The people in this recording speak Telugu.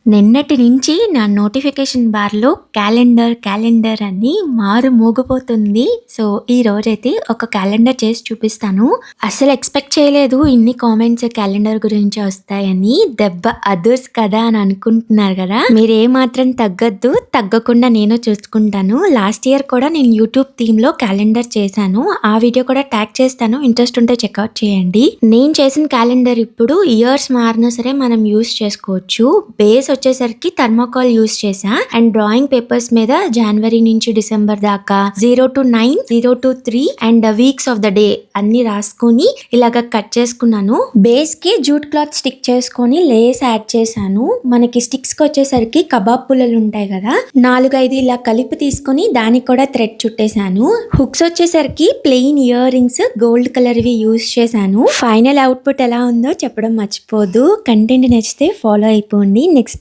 నిన్నటి నుంచి నా నోటిఫికేషన్ బార్‌లో క్యాలెండర్, క్యాలెండర్ అని మోగిపోతుంది. సో, ఈ రోజైతే ఒక క్యాలెండర్ చేసి చూపిస్తాను. అస్సలు ఎక్స్‌పెక్ట్ చేయలేదు ఇన్ని కామెంట్స్ క్యాలెండర్ గురించి వస్తాయని. దెబ్బ అదుర్స్ కదా అని అనుకుంటున్నారు గదా! మీరేమాత్రం తగ్గొద్దు. తగ్గకుండా నేను చూసుకుంటాను. లాస్ట్ ఇయర్ కూడా నేను యూట్యూబ్ థీమ్‌లో క్యాలెండర్ చేశాను. ఆ వీడియో కూడా ట్యాగ్ చేస్తాను. ఇంట్రెస్ట్ ఉంటే చెక్‌ఔట్ చేయండి. నేను చేసిన క్యాలెండర్ ఇప్పుడు ఇయర్స్ మారినా సరే మనం యూజ్ చేసుకోవచ్చు. బేస్ వచ్చేసరికి థర్మాకోల్ యూజ్ చేసా అండ్ డ్రాయింగ్ పేపర్స్ మీద జనవరి నుంచి డిసెంబర్ దాకా 0-9, 0-3 and weeks of the day అన్ని రాసుకొని ఇలాగ కట్ చేసుకున్నాను. బేస్ కి జూట్ క్లాత్ స్టిక్ చేసుకొని లేస్ యాడ్ చేశాను. మనకి స్టిక్స్ కి వచ్చేసరికి కబాబ్ పుల్లలు ఉంటాయి కదా, 4-5 ఇలా కలిపి తీసుకొని దానికి కూడా థ్రెడ్ చుట్టేశాను. హుక్స్ వచ్చేసరికి plain ear rings gold colour we use చేశాను. ఫైనల్ అవుట్పుట్ ఎలా ఉందో చెప్పడం మర్చిపోదు. కంటెంట్ నచ్చితే ఫాలో అయిపోండి. నెక్స్ట్